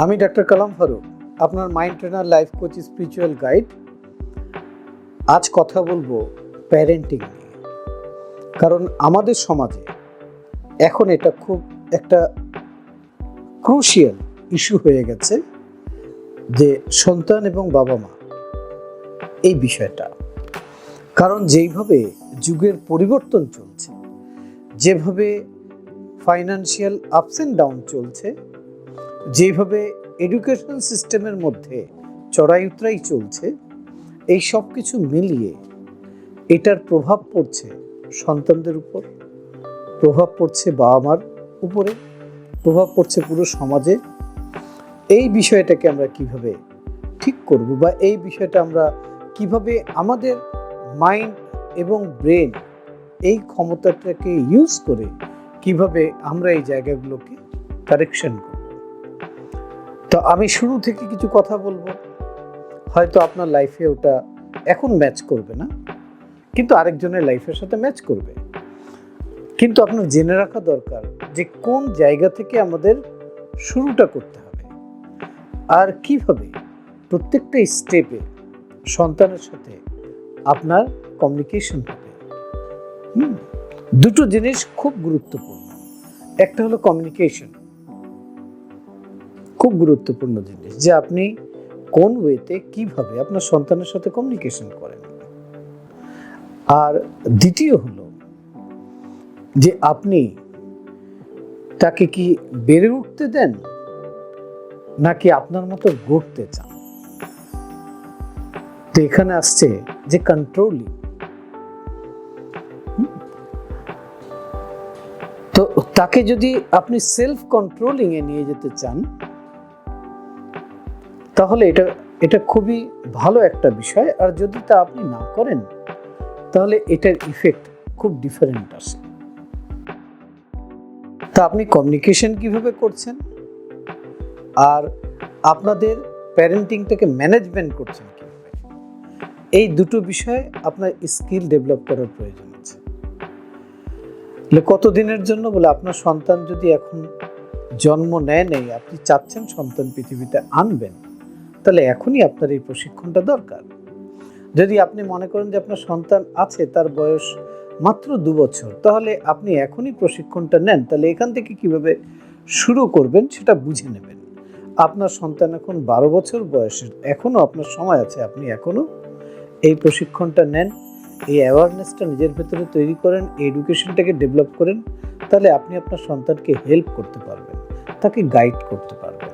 আমি ডাক্তার কালাম ফারুক, আপনার mind trainer, life coach, spiritual guide. আজ কথা বলবো প্যারেন্টিং নিয়ে, কারণ আমাদের সমাজে এখন এটা খুব একটা ক্রুশিয়াল ইস্যু হয়ে গেছে যে সন্তান এবং বাবা মা এই বিষয়টা। কারণ যেইভাবে যুগের পরিবর্তন চলছে, যেভাবে ফাইন্যান্সিয়াল আপস অ্যান্ড ডাউন চলছে, যেভাবে এডুকেশন সিস্টেমের মধ্যে চড়াই উতরাই চলছে, এই সব কিছু মিলিয়ে এটার প্রভাব পড়ছে সন্তানদের উপর, প্রভাব পড়ছে বাবা মার উপরে, প্রভাব পড়ছে পুরো সমাজে। এই বিষয়টাকে আমরা কিভাবে ঠিক করব, বা এই বিষয়টা আমরা কিভাবে আমাদের মাইন্ড এবং ব্রেন এই ক্ষমতাটাকে ইউজ করে কিভাবে আমরা এই জায়গাগুলোকে কারেকশন করব। তো আমি শুরু থেকে কিছু কথা বলবো, হয়তো আপনার লাইফে ওটা এখন ম্যাচ করবে না, কিন্তু আরেকজনের লাইফের সাথে ম্যাচ করবে। কিন্তু আপনার জেনে রাখা দরকার যে কোন জায়গা থেকে আমাদের শুরুটা করতে হবে, আর কিভাবে প্রত্যেকটা স্টেপে সন্তানের সাথে আপনার কমিউনিকেশন হবে। দুটো জিনিস খুব গুরুত্বপূর্ণ। একটা হলো কমিউনিকেশন, খুব গুরুত্বপূর্ণ জিনিস, যে আপনি কোন ওয়েতে কিভাবে আপনার সন্তানের সাথে কমিউনিকেশন করেন। আর দ্বিতীয় হলো যে আপনি তাকে কি বেড়ে উঠতে দেন নাকি আপনার মতো গড়তে চান। তো এখানে আসছে যে কন্ট্রোলিং। তো তাকে যদি আপনি সেলফ কন্ট্রোলিং এ নিয়ে যেতে চান, তাহলে এটা খুবই ভালো একটা বিষয়। আর যদি তা আপনি না করেন, তাহলে এটার ইফেক্ট খুব ডিফারেন্ট আসে। তা আপনি কমিউনিকেশন কিভাবে করছেন, আর আপনাদের প্যারেন্টিংটাকে ম্যানেজমেন্ট করছেন কিভাবে, এই দুটো বিষয়ে আপনার স্কিল ডেভেলপ করার প্রয়োজন আছে। কতদিনের জন্য বলে, আপনার সন্তান যদি এখন জন্ম নেই, আপনি চাচ্ছেন সন্তান পৃথিবীতে আনবেন, তাহলে এখনই আপনার এই প্রশিক্ষণটা দরকার। যদি আপনি মনে করেন যে আপনার সন্তান আছে, তার বয়স মাত্র 2 বছর, তাহলে আপনি এখনই প্রশিক্ষণটা নেন। তাহলে এখান থেকে কিভাবে শুরু করবেন সেটা বুঝে নেবেন। আপনার সন্তান এখন 12 বছর বয়সের, এখনো আপনার সময় আছে, আপনি এখনো এই প্রশিক্ষণটা নেন, এই অ্যাওয়ারনেসটা নিজের ভেতরে তৈরি করেন, এই এডুকেশনটাকে ডেভেলপ করেন। তাহলে আপনি আপনার সন্তানকে হেল্প করতে পারবেন, তাকে গাইড করতে পারবেন।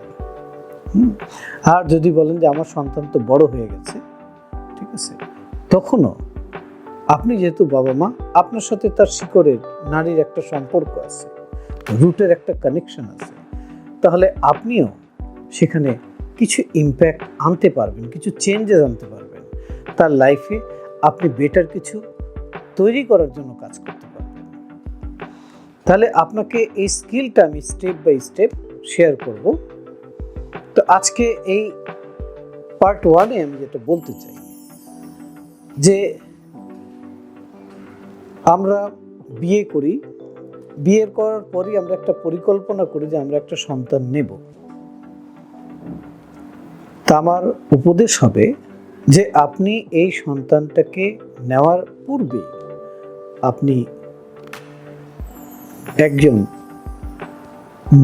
আর যদি বলেন যে আমার সন্তান তো বড় হয়ে গেছে, ঠিক আছে, তখনও আপনি যেহেতু বাবা মা, আপনার সাথে তার শিকড়ের নারীর একটা সম্পর্ক আছে, রুটের একটা কানেকশন আছে, তাহলে আপনিও সেখানে কিছু ইম্প্যাক্ট আনতে পারবেন, কিছু চেঞ্জেস আনতে পারবেন। তার লাইফে আপনি বেটার কিছু তৈরি করার জন্য কাজ করতে পারবেন। তাহলে আপনাকে এই স্কিলটা আমি স্টেপ বাই স্টেপ শেয়ার করব। তো আজকে এই পার্ট 1-এ আমি যেটা বলতে চাই, যে আমরা বিয়ে করি, বিয়ে করার পরই আমরা একটা পরিকল্পনা করি যে আমরা একটা সন্তান নেব। তা আমার উপদেশ হবে যে আপনি এই সন্তানটাকে নেওয়ার পূর্বে আপনি একজন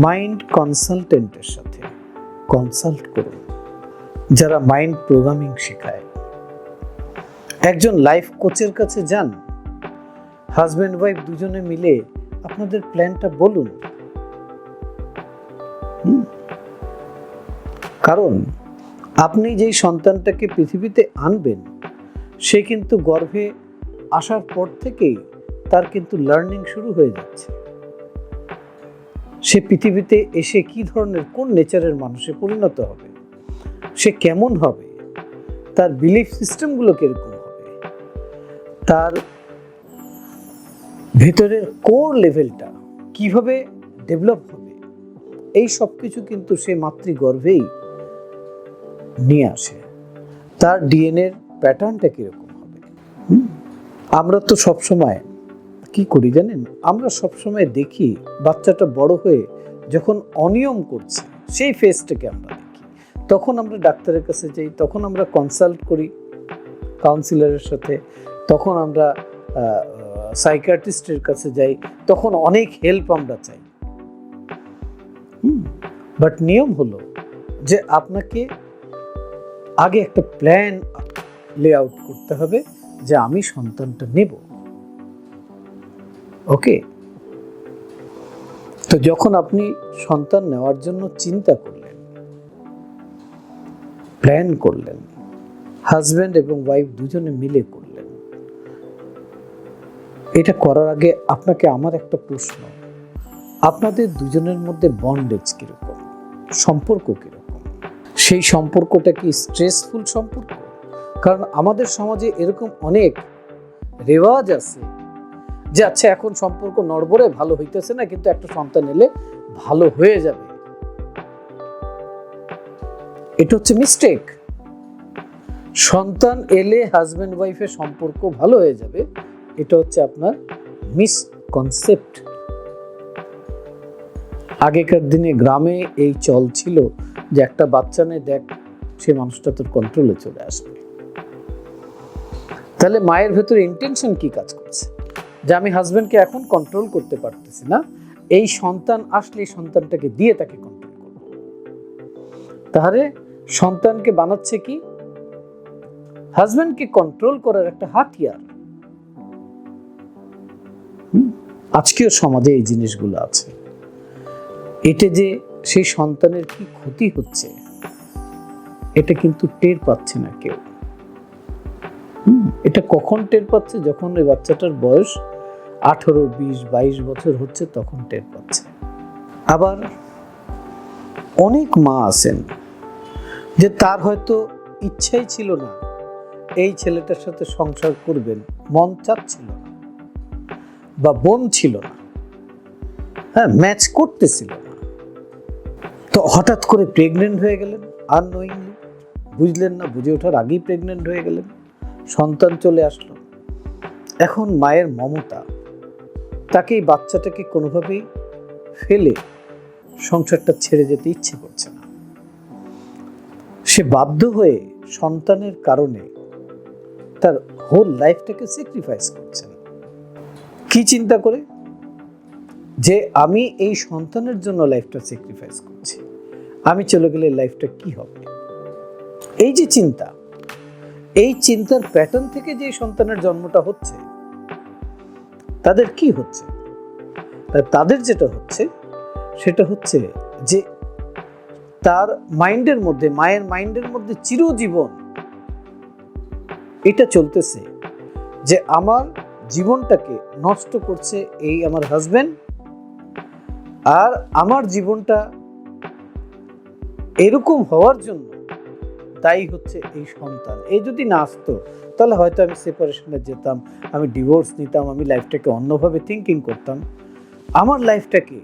মাইন্ড কনসালটেন্টের সাথে কনসাল্ট করুন, যারা মাইন্ড প্রোগ্রামিং শেখায়। একজন লাইফ কোচের কাছে যান, হাজব্যান্ড ওয়াইফ দুজনে মিলে আপনাদের প্ল্যানটা বলুন। কারণ আপনি যেই সন্তানটাকে পৃথিবীতে আনবেন, সে কিন্তু গর্ভে আসার পর থেকেই তার কিন্তু লার্নিং শুরু হয়ে যাচ্ছে। সে পৃথিবীতে এসে কি ধরনের, কোন নেচারের মানুষে পরিণত হবে, সে কেমন হবে, তার বিলিফ সিস্টেমগুলো কিরকম হবে, তার ভেতরের কোর লেভেলটা কিভাবে ডেভেলপ হবে, এই সব কিছু কিন্তু সে মাতৃগর্ভেই নিয়ে আসে। তার ডিএনএর প্যাটার্নটা কিরকম হবে। আমরা তো সবসময় কি করি জানেন, আমরা সবসময় দেখি বাচ্চাটা বড় হয়ে যখন অনিয়ম করছে, সেই ফেজটাকে আমরা দেখি। তখন আমরা ডাক্তারের কাছে যাই, তখন আমরা কনসাল্ট করি কাউন্সিলরের সাথে, তখন আমরা সাইকিয়াট্রিস্টের কাছে যাই, তখন অনেক হেল্প আমরা চাই। বাট নিয়ম হলো যে আপনাকে আগে একটা প্ল্যান লেআউট করতে হবে যে আমি সন্তানটা নেব। ওকে, তো যখন আপনি সন্তান নেওয়ার জন্য চিন্তা করলেন, প্ল্যান করলেন, হাজব্যান্ড এবং ওয়াইফ দুজনে মিলে করলেন, এটা করার আগে আপনাকে আমার একটা প্রশ্ন, আপনাদের দুজনের মধ্যে বন্ডেজ কিরকম, সম্পর্ক কিরকম? সেই সম্পর্কটা কি স্ট্রেসফুল সম্পর্ক? কারণ আমাদের সমাজে এরকম অনেক রেওয়াজ আছে যে আচ্ছা এখন সম্পর্ক নড়বড়ে, ভালো হইতেছে না, কিন্তু একটা সন্তান এলে ভালো হয়ে যাবে। এটা হচ্ছে মিস্টেক। সন্তান এলে হাজব্যান্ড ওয়াইফের সম্পর্ক ভালো হয়ে যাবে, এটা হচ্ছে আপনার মিসকনসেপ্ট। আগেকার দিনে গ্রামে এই চল ছিল যে একটা বাচ্চা নেই, দেখ সে মানুষটা তোর কন্ট্রোলে চলে আসবে। তাহলে মায়ের ভেতরে ইন্টেনশন কি কাজ করছে যে আমি হাজব্যান্ডকে এখন কন্ট্রোল করতে পারতেছি না, এই সন্তান আসলে এই সন্তানটাকে দিয়ে তাকে কন্ট্রোল করব। তাহলে সন্তানকে বানাচ্ছে কি? হাজব্যান্ডকে কন্ট্রোল করার একটা হাতিয়ার। আজকেও সমাজে এই জিনিসগুলো আছে। এটা যে সেই সন্তানের কি ক্ষতি হচ্ছে এটা কিন্তু টের পাচ্ছে না কেউ। এটা কখন টের পাচ্ছে? যখন ওই বাচ্চাটার বয়স 18, 20, 22 বছর হচ্ছে, তখন টের পাচ্ছে। আবার অনেক মা আছেন যে তার হয়তো ইচ্ছাই ছিল না এই ছেলেটার সাথে সংসার করবেন, মন চাচ্ছিল না, বা বোন ছিল না, হ্যাঁ, ম্যাচ করতেছিল না, তো হঠাৎ করে প্রেগনেন্ট হয়ে গেলেন আননোয়িংলি, বুঝলেন না, বুঝে ওঠার আগেই প্রেগনেন্ট হয়ে গেলেন, সন্তান চলে আসলো। এখন মায়ের মমতা তাকে এই বাচ্চাটাকে কোনোভাবেই ফেলে সংসারটা ছেড়ে যেতে ইচ্ছে করছে না। সে বাধ্য হয়ে সন্তানের কারণে তার হোল লাইফটাকে স্যাক্রিফাইস করছেন। কি চিন্তা করে? যে আমি এই সন্তানের জন্য লাইফটা স্যাক্রিফাইস করছি, আমি চলে গেলে লাইফটা কি হবে? এই যে চিন্তা, এই চিন্তার প্যাটার্ন থেকে যে সন্তানের জন্মটা হচ্ছে, তাদের কি হচ্ছে? তাদের যেটা হচ্ছে সেটা হচ্ছে যে তার মাইন্ডের মধ্যে, মায়ের মাইন্ডের মধ্যে চিরজীবন এটা চলতেছে যে আমার জীবনটাকে নষ্ট করছে এই আমার হাজবেন্ড, আর আমার জীবনটা এরকম হওয়ার জন্য দায়ী হচ্ছে এই সন্তান। এই যদি না আসতো তাহলে হয়তো আমি সেপারেশনে যেতাম, আমি ডিভোর্স নিতাম, আমি লাইফটাকে অন্যভাবে থিঙ্কিং করতাম, আমার লাইফটাকে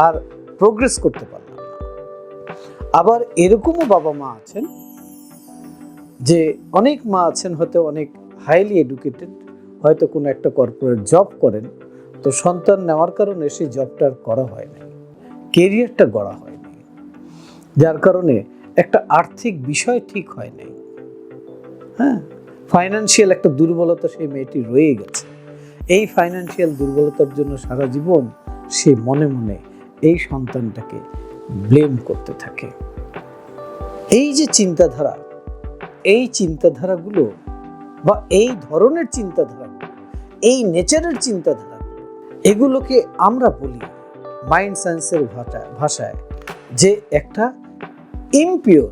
আর প্রোগ্রেস করতে পারলাম না। আবার এরকমও বাবা মা আছেন, যে অনেক মা আছেন হয়তো অনেক হাইলি এডুকেটেড, হয়তো কোনো একটা কর্পোরেট জব করেন, তো সন্তান নেওয়ার কারণে সেই জবটা আর করা হয় নাই, কেরিয়ারটা গড়া হয়নি, যার কারণে একটা আর্থিক বিষয় ঠিক হয় নাই, হ্যাঁ, ফাইন্যান্সিয়াল একটা দুর্বলতা সেই মেয়েটি রয়ে গেছে। এই ফাইন্যান্সিয়াল দুর্বলতার জন্য সারা জীবন সে মনে মনে এই সন্তানটাকে ব্লেম করতে থাকে। এই যে চিন্তাধারা, এই চিন্তাধারাগুলো বা এই ধরনের চিন্তাধারাগুলো, এই নেচারের চিন্তাধারাগুলো, এগুলোকে আমরা বলি মাইন্ড সায়েন্সের ভাষায় যে একটা ইমপিওর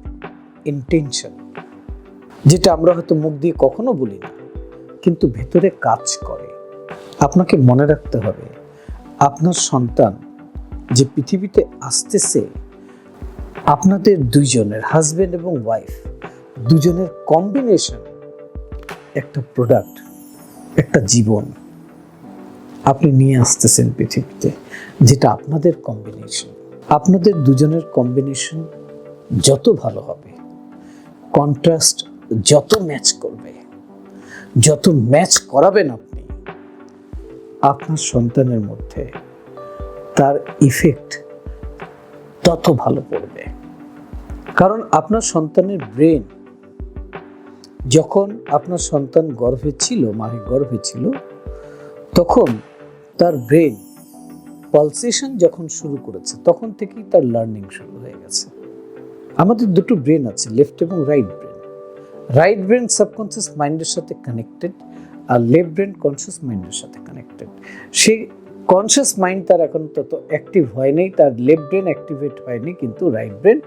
ইন্টেনশন, যেটা আমরা হয়তো মুখ দিয়ে কখনো বলি না, কিন্তু ভেতরে কাজ করে। আপনাকে মনে রাখতে হবে আপনার সন্তান যে পৃথিবীতে আসতেছে, আপনাদের দুইজনের, হাজব্যান্ড এবং ওয়াইফ দুজনের কম্বিনেশন একটা প্রোডাক্ট, একটা জীবন আপনি নিয়ে আসতেছেন পৃথিবীতে, যেটা আপনাদের কম্বিনেশন। আপনাদের দুজনের কম্বিনেশন যত ভালো হবে, কন্ট্রাস্ট যত ম্যাচ করবে, যত ম্যাচ করাবেন আপনি আপনার সন্তানের মধ্যে, তার ইফেক্ট, তত ভালো পড়বে। কারণ আপনার সন্তানের ব্রেন, যখন আপনার সন্তান গর্ভে ছিল, মায়ের গর্ভে ছিল, তখন তার ব্রেন পালসেশন যখন শুরু করেছে, তখন থেকেই তার লার্নিং শুরু হয়ে গেছে। আমাদের দুটো ব্রেন আছে, লেফট এবং right brain. Right brain subconscious মাইন্ডের সাথে কানেক্টেড, আর লেফট ব্রেন কনসিয়াস মাইন্ডের সাথে কানেক্টেড। সেই কনসিয়াস মাইন্ড তার এখন তত অ্যাক্টিভ হয়নি, তার লেফট ব্রেন অ্যাক্টিভেট হয়নি, কিন্তু রাইট ব্রেন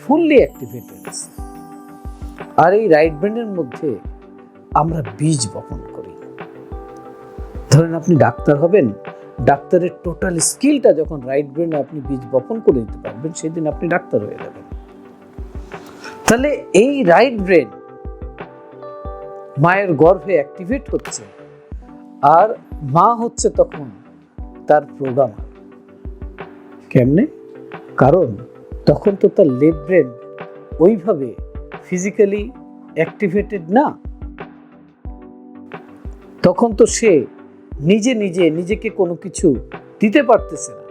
ফুললি অ্যাক্টিভেটেড আছে। আর এই রাইট ব্রেনের মধ্যে আমরা বীজ বপন করি। ধরেন আপনি ডাক্তার হবেন, ডাক্তারের টোটাল স্কিলটা যখন রাইট ব্রেনে আপনি বীজ বপন করে দিতে পারবেন, সেদিন আপনি ডাক্তার হয়ে যাবেন। তাহলে এই রাইট ব্রেন মায়ের গর্ভে অ্যাক্টিভেট হচ্ছে, আর মা হচ্ছে তখন তার প্রোগ্রামার। কেমনে? কারণ তখন তো তার লেফট ব্রেন ওইভাবে ফিজিক্যালি অ্যাক্টিভেটেড না, তখন তো সে নিজেকে কোনো কিছু দিতে পারতেছে না।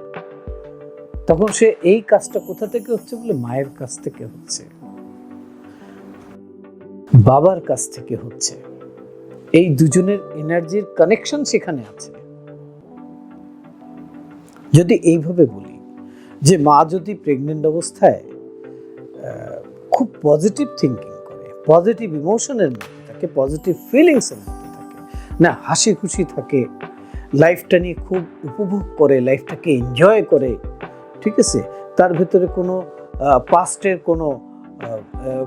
তখন সে এই কাজটা কোথা থেকে হচ্ছে বলে, মায়ের কাছ থেকে হচ্ছে, বাবার কাছ থেকে হচ্ছে। এই দুজনের এনার্জির কানেকশন সেখানে আছে। যদি এইভাবে বলি যে মা যদি প্রেগনেন্ট অবস্থায় খুব পজিটিভ থিঙ্কিং করে, পজিটিভ ইমোশনের মধ্যে থাকে, পজিটিভ ফিলিংসের মধ্যে থাকে, না হাসি খুশি থাকে, লাইফটা নিয়ে খুব উপভোগ করে, লাইফটাকে এনজয় করে, ঠিক আছে, তার ভেতরে কোনো পাস্টের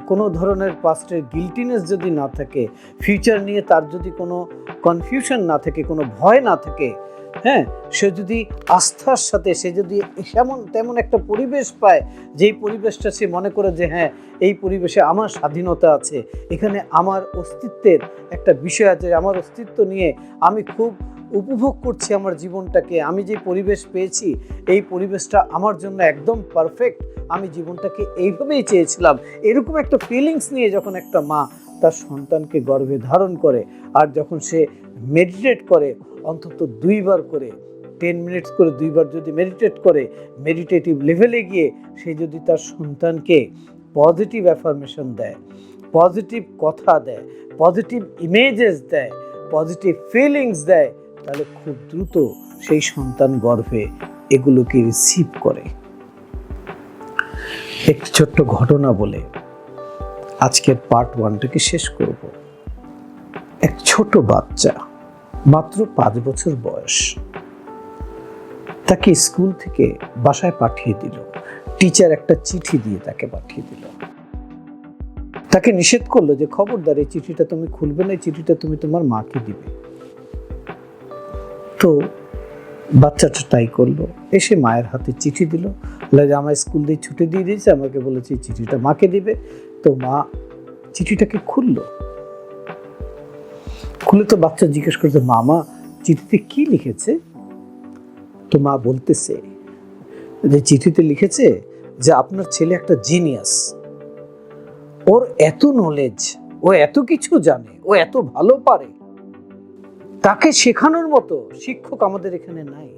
কোনো ধরনের পাস্টের গিল্টিনেস যদি না থাকে, ফিউচার নিয়ে তার যদি কোনো কনফিউশন না থাকে, কোনো ভয় না থাকে, হ্যাঁ, সে যদি আস্থার সাথে, সে যদি তেমন একটা পরিবেশ পায়, যেই পরিবেশটা সে মনে করে যে হ্যাঁ, এই পরিবেশে আমার স্বাধীনতা আছে, এখানে আমার অস্তিত্বের একটা বিষয় আছে, আমার অস্তিত্ব নিয়ে আমি খুব উপভোগ করছি আমার জীবনটাকে, আমি যে পরিবেশ পেয়েছি এই পরিবেশটা আমার জন্য একদম পারফেক্ট, আমি জীবনটাকে এইভাবেই চেয়েছিলাম, এরকম একটা ফিলিংস নিয়ে যখন একটা মা তার সন্তানকে গর্ভে ধারণ করে, আর যখন সে মেডিটেট করে, অন্তত 2 বার করে, 10 মিনিটস করে 2 বার যদি মেডিটেট করে, মেডিটেটিভ লেভেলে গিয়ে সে যদি তার সন্তানকে পজিটিভ অ্যাফার্মেশন দেয়, পজিটিভ কথা দেয়, পজিটিভ ইমেজেস দেয়, পজিটিভ ফিলিংস দেয়, তাহলে খুব দ্রুত সেই সন্তান গর্ভে এগুলোকে রিসিভ করে। একটি ছোট্ট ঘটনা বলে আজকের পার্ট 1টাকে শেষ করব। এক ছোট বাচ্চা, মাত্র 5 বছর বয়স, তাকে স্কুল থেকে বাসায় পাঠিয়ে দিল। টিচার একটা চিঠি দিয়ে তাকে পাঠিয়ে দিল। তাকে নিষেধ করলো যে খবরদার এই চিঠিটা তুমি খুলবে না, এই চিঠিটা তুমি তোমার মাকে দিবে। তো বাচ্চাটা তাই করলো, এসে মায়ের হাতে চিঠি দিল, আমার স্কুল দিয়ে ছুটি দিয়ে দিয়েছে, আমাকে বলেছে চিঠিটা মাকে দিবে। তো মা চিঠিটাকে খুললো, খুলে তো বাচ্চা জিজ্ঞেস করছে, মামা চিঠিতে কি লিখেছে? তো মা বলতেছে যে চিঠিতে লিখেছে যে আপনার ছেলে একটা জিনিয়াস, ওর এত নলেজ, ও এত কিছু জানে, ও এত ভালো পারে, তাকে শেখানোর মতো শিক্ষক আমাদের এখানে নাই।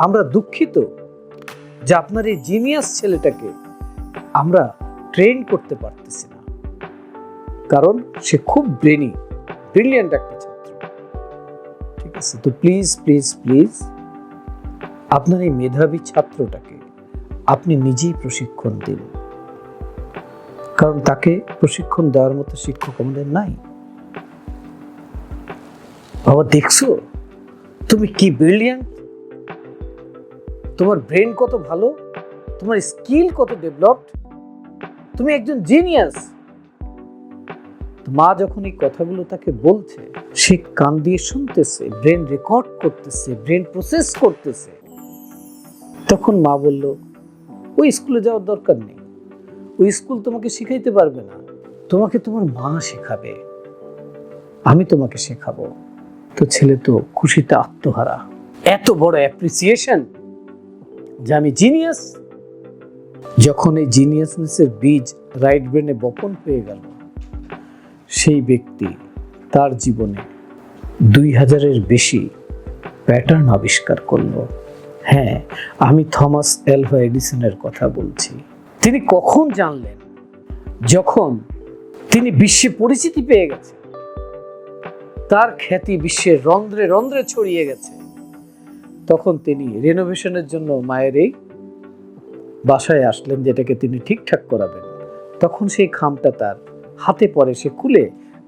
আমরা দুঃখিত যে আপনার এই জিনিয়াস ছেলেটাকে আমরা ট্রেন করতে পারতেছি না, কারণ সে খুব ব্রিলিয়ান্ট একটা ছাত্র, ঠিক আছে? তো প্লিজ প্লিজ প্লিজ আপনার এই মেধাবী ছাত্রটাকে আপনি নিজেই প্রশিক্ষণ দিন, কারণ তাকে প্রশিক্ষণ দেওয়ার মতো শিক্ষক আমাদের নাই। বাবা দেখছো তুমি কি ব্রিলিয়ান্ট, তোমার ব্রেন কত ভালো, তোমার স্কিল কত ডেভেলপড, তুমি একজন জিনিয়াস। মা যখন এই কথাগুলো তাকে বলছে, সে কান দিয়ে শুনতেছে, ব্রেন রেকর্ড করতেছে, ব্রেন প্রসেস করতেছে। তখন মা বলল, ওই স্কুলে যাওয়ার দরকার নেই, ওই স্কুল তোমাকে শিখাইতে পারবে না, তোমাকে তোমার মা শেখাবে, আমি তোমাকে শেখাবো। তো ছেলে তো খুশিতে আত্মহারা, এত বড় অ্যাপ্রিসিয়েশন যে আমি জিনিয়াস। যখন এই জিনিয়াসনেসের বীজ রাইট ব্রেনে বপন হয়ে গেল, সেই ব্যক্তি তার জীবনে 2000-এর বেশি প্যাটার্ন আবিষ্কার করলো, হ্যাঁ, আমি থমাস আলভা এডিসনের কথা বলছি। তিনি কখন জানলেন? যখন তিনি বিশ্বে পরিচিতি পেয়ে গেছেন, তার খ্যাতি বিশ্বের রন্ধ্রে রন্ধ্রে ছড়িয়ে গেছে, তখন তিনি রেনোভেশনের জন্য মায়ের এই বাসায় আসলেন, যেটাকে তিনি ঠিকঠাক করাবেন। তখন সেই খামটা তার হাতে পড়ে, সে খুলে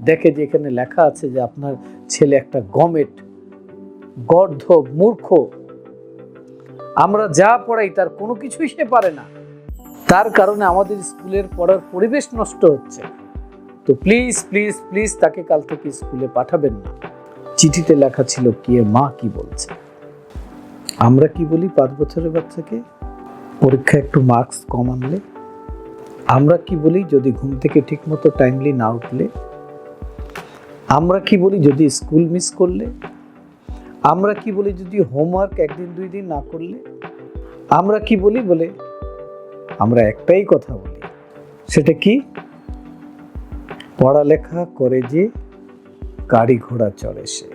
দেখে যে এখানে লেখা আছে যে আপনার ছেলে একটা গমেট, গর্ধব, মূর্খ, আমরা যা পড়াই তার কোনো কিছুই সে পারে না, তার কারণে আমাদের স্কুলের পড়ার পরিবেশ নষ্ট হচ্ছে, তো প্লিজ প্লিজ প্লিজ তাকে কাল থেকে স্কুলে পাঠাবেন না। চিঠিতে লেখা ছিল কি, এর মা কি বলছে। আমরা কি বলি 5 বছরের বাচ্চাকে? পরীক্ষা একটু মার্কস কম আনলে। আমরা কি বলি যদি ঘুম থেকে ঠিক মতো টাইমলি না উঠলে। আমরা কি বলি যদি স্কুল মিস করলে। আমরা কি বলি যদি হোমওয়ার্ক 1 দিন 2 দিন না করলে। আমরা কি বলি? বলে আমরা একটাই কথা বলি, সেটা কি? পড়ালেখা করে যে গাড়ি ঘোড়া চড়ে সে,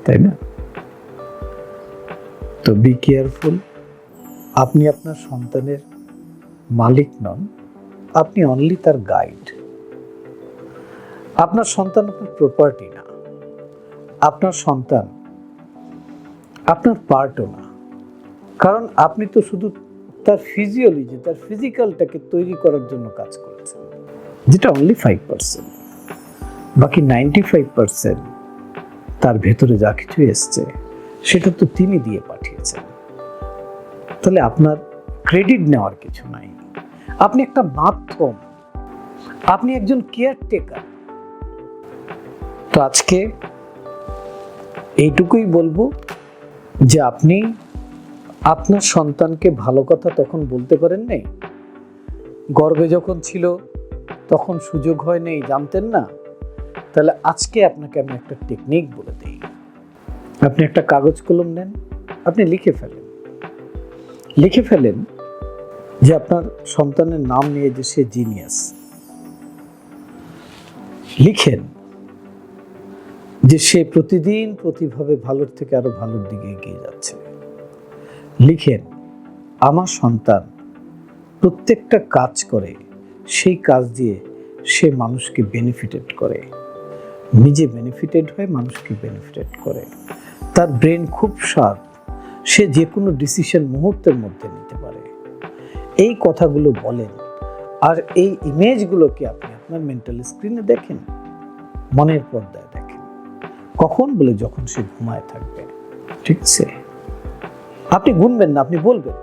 তাই না? তো বি কেয়ারফুল। আপনি আপনার সন্তানের মালিক নন, আপনি অনলি তার গাইড। আপনার সন্তান আপনার প্রপার্টি না, আপনার সন্তান আপনার পার্টও না। কারণ আপনি তো শুধু তার ফিজিওলজি, তার ফিজিক্যালটাকে তৈরি করার জন্য কাজ করছেন, যেটা অনলি 5%। বাকি 95% তার ভেতরে যা কিছু এসছে সেটা তো তিনি দিয়ে পাঠিয়েছেন। তাহলে আপনার ক্রেডিট নেওয়ার কিছু নাই। আপনি একটা মাধ্যম, আপনি একজন কেয়ারটেকার। তো আজকে এইটুকুই বলবো যে আপনি আপনার সন্তানকে ভালো কথা তখন বলতে পারেন নাই, গর্ভে যখন ছিল তখন সুযোগ হয় নাই, জানতেন না। তাহলে আজকে আপনাকে আমি একটা টেকনিক বলে দিই। আপনি একটা কাগজ কলম নেন, আপনি লিখে ফেলেন যে আপনার সন্তানের নাম নিয়ে যে সে জিনিয়াস। লিখেন যে সে প্রতিদিন প্রতিভাবে ভালোর থেকে আরো ভালোর দিকে এগিয়ে যাচ্ছে। লিখেন আমার সন্তান প্রত্যেকটা কাজ করে, সেই কাজ দিয়ে সে মানুষকে বেনিফিটেড করে, নিজে বেনিফিটেড হয়, মানুষকে বেনিফিটেড করে। তার ব্রেন খুব শার্প, সে যে কোনো ডিসিশন মুহূর্তের মধ্যে নিতে পারে। এই কথাগুলো বলেন, আর এই ইমেজগুলোকে আপনি আপনার মেন্টাল স্ক্রিনে দেখেন, মনের পর্দায় দেখেন। কখন? বলে যখন সে ঘুমায় থাকবে। ঠিক আছে? আপনি গুনবেন না, আপনি বলবেন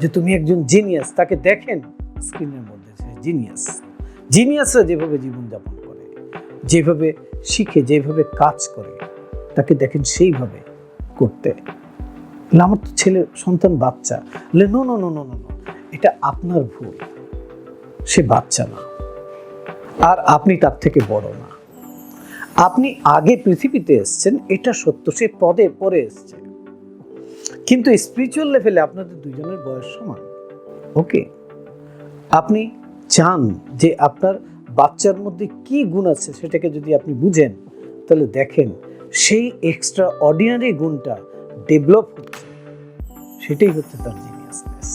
যে তুমি একজন জিনিয়াস। তাকে দেখেন স্ক্রিনের মধ্যে, সে জিনিয়াস। জিনিয়াসরা যেভাবে জীবনযাপন করে, যেভাবে শিখে, যেভাবে কাজ করে, তাকে দেখেন সেইভাবে করতে। আমার তো ছেলে সন্তান বাচ্চা। No no no no no, এটা আপনার ভুল। সে বাচ্চা না, আর আপনি তার থেকে বড় না। আপনি আগে পৃথিবীতে এসছেন, এটা সত্য, সে পদে পরে এসছে, কিন্তু স্পিরিচুয়াল লেভেলে আপনাদের দুজনের বয়স সমান। ওকে, আপনি চান যে আপনার বাচ্চার মধ্যে কি গুণ আছে সেটাকে যদি আপনি বুঝেন, তাহলে দেখেন সেই এক্সট্রা অর্ডিনারি গুণটা ডেভেলপ হচ্ছে। সেটাই হচ্ছে তার জিনিয়াসনেস।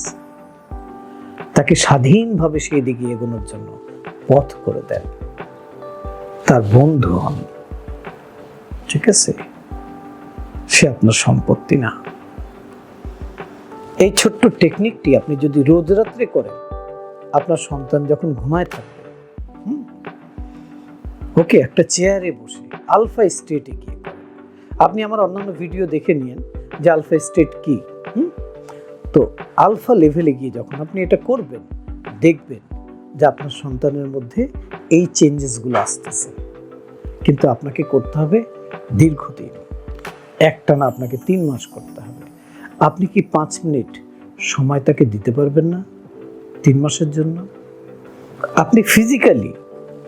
তাকে স্বাধীনভাবে সেই দিকে এগোনোর জন্য পথ করে দেন, তার বন্ধু হন। ঠিক আছে? সে আপনার সম্পত্তি না। এই ছোট্ট টেকনিকটি আপনি যদি রোজ রাত্রে করেন, আপনার সন্তান যখন ঘুমায় থাকবে, ওকে, একটা চেয়ারে বসে আলফা স্টেটে গিয়ে করেন। আপনি আমার অন্যান্য ভিডিও দেখে নিন যে আলফা স্টেট কি। তো আলফা লেভেলে গিয়ে যখন আপনি এটা করবেন, দেখবেন যে আপনার সন্তানের মধ্যে এই চেঞ্জেসগুলো আসতেছে। কিন্তু আপনাকে করতে হবে দীর্ঘদিন, একটানা আপনাকে 3 মাস করতে হবে। আপনি কি 5 মিনিট সময় তাকে দিতে পারবেন না 3 মাসের জন্য? আপনি ফিজিক্যালি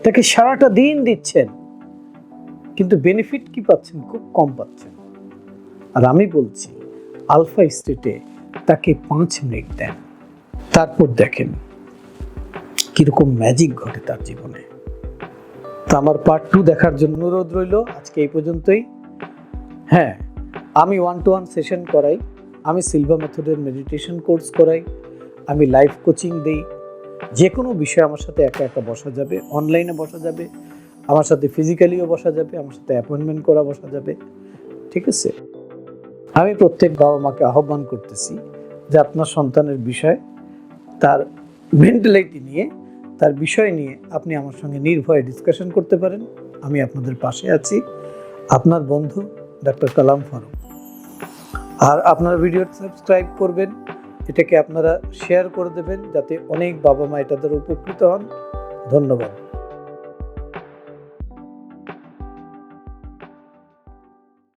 তাকে সারাটা দিন দিচ্ছেন, কিন্তু বেনিফিট কি পাচ্ছেন? খুব কম পাচ্ছেন। আর আমি বলছি আলফা স্টেটে তাকে 5 মিনিট দেন, তারপর দেখেন কিরকম ম্যাজিক ঘটে তার জীবনে। তো আমার পার্ট 2 দেখার জন্য অনুরোধ রইল। আজকে এই পর্যন্তই। হ্যাঁ, আমি 1-to-1 সেশন করাই। আমি সিলভা মেথডের মেডিটেশন কোর্স করাই, আমি লাইফ কোচিং দেই। যে কোনো বিষয়ে আমার সাথে একা একা বসা যাবে, অনলাইনে বসা যাবে, আমার সাথে ফিজিক্যালিও বসা যাবে, আমার সাথে অ্যাপয়েন্টমেন্ট করা বসা যাবে। ঠিক আছে? আমি প্রত্যেক বাবা মাকে আহ্বান করতেছি যে আপনার সন্তানের বিষয়, তার মেন্টালিটি নিয়ে, তার বিষয় নিয়ে আপনি আমার সঙ্গে নির্ভয়ে ডিসকাশন করতে পারেন। আমি আপনাদের পাশে আছি, আপনার বন্ধু ডক্টর কালাম ফারুক। আর আপনারা ভিডিওটা সাবস্ক্রাইব করবেন, এটাকে আপনারা শেয়ার করে দেবেন যাতে অনেক বাবা মা এটা দ্বারা উপকৃত হন। ধন্যবাদ।